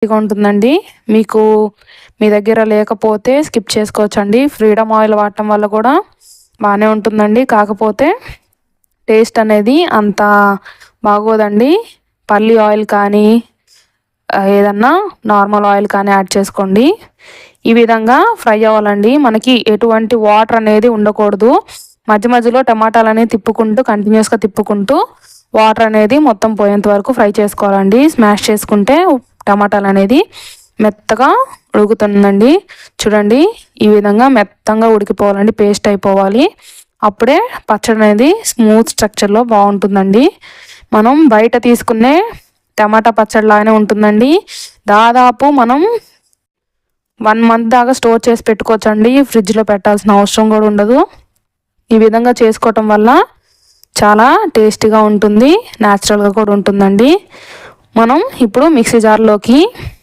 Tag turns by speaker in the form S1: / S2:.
S1: ఉంటుందండి. మీకు మీ దగ్గర లేకపోతే స్కిప్ చేసుకోవచ్చండి. ఫ్రీడమ్ ఆయిల్ వాడటం వల్ల కూడా బాగానే ఉంటుందండి. కాకపోతే టేస్ట్ అనేది అంత బాగోదండి. పల్లి ఆయిల్ కానీ ఏదన్నా నార్మల్ ఆయిల్ కానీ యాడ్ చేసుకోండి. ఈ విధంగా ఫ్రై అవ్వాలండి. మనకి ఎటువంటి వాటర్ అనేది ఉండకూడదు. మధ్య మధ్యలో టమాటాలు అనేది తిప్పుకుంటూ కంటిన్యూస్గా తిప్పుకుంటూ వాటర్ అనేది మొత్తం పోయేంత వరకు ఫ్రై చేసుకోవాలండి. స్మాష్ చేసుకుంటే టమాటాలు అనేది మెత్తగా ఉడుకుతుందండి. చూడండి, ఈ విధంగా మెత్తంగా ఉడికిపోవాలండి. పేస్ట్ అయిపోవాలి. అప్పుడే పచ్చడి అనేది స్మూత్ స్ట్రక్చర్లో బాగుంటుందండి. మనం బయట తీసుకునే టమాటా పచ్చడి లాగానే ఉంటుందండి. దాదాపు మనం 1 మంత్ దాకా స్టోర్ చేసి పెట్టుకోవచ్చండి. ఫ్రిడ్జ్లో పెట్టాల్సిన అవసరం కూడా ఉండదు. ఈ విధంగా చేసుకోవటం వల్ల చాలా టేస్టీగా ఉంటుంది, న్యాచురల్గా కూడా ఉంటుందండి. మనం ఇప్పుడు మిక్సీ జార్లోకి